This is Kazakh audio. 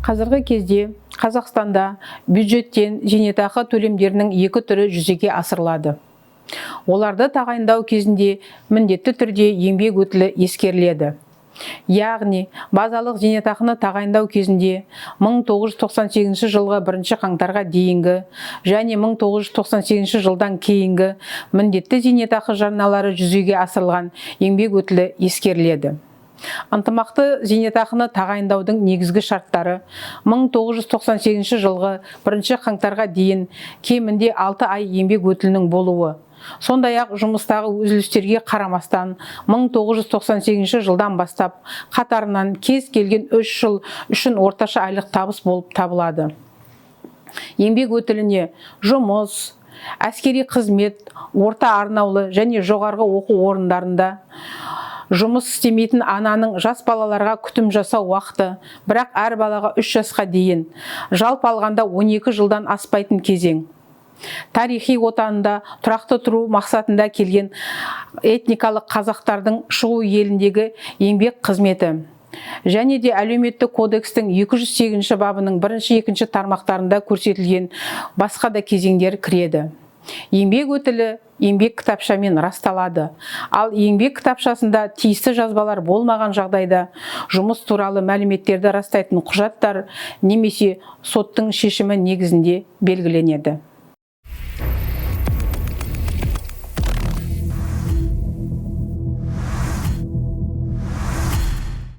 Қазіргі кезде Қазақстанда бюджеттен зейнетақы төлемдерінің екі түрі жүзеге асырылады. Оларды тағайындау кезінде міндетті түрде еңбек өтілі ескеріледі. Яғни, базалық зейнетақыны тағайындау кезінде 1998 жылғы 1 қаңтарға дейінгі және 1998 жылдан кейінгі міндетті зейнетақы жарналары жүзеге асырылған еңбек өтілі ескеріледі. Ынтымақты зейнетақыны тағайындаудың негізгі шарттары 1998 жылғы 1 қаңтарға дейін кемінде 6 ай еңбек өтілінің болуы. Сондай-ақ жұмыстағы өзгерістерге қарамастан 1998 жылдан бастап қатарынан кез келген 3 жыл үшін орташа айлық табыс болып табылады. Еңбек өтіліне жұмыс, әскери қызмет, орта арнаулы және жоғарғы оқу орындарында жұмыс істемейтін ананың жас балаларға күтім жасау уақыты, бірақ әр балаға 3 жасқа дейін, жалпы алғанда 12 жылдан аспайтын кезең. Тарихи отанында тұрақты тұру мақсатында келген этникалық қазақтардың шығу еліндегі еңбек қызметі және де әлеуметтік кодекстің 208 бабының 1-2 тармақтарында көрсетілген басқа да кезеңдер кіреді. Еңбек өтілі еңбек кітапшамен расталады, ал еңбек кітапшасында тиісті жазбалар болмаған жағдайда жұмыс туралы мәліметтерді растайтын құжаттар немесе соттың шешімі негізінде белгіленеді.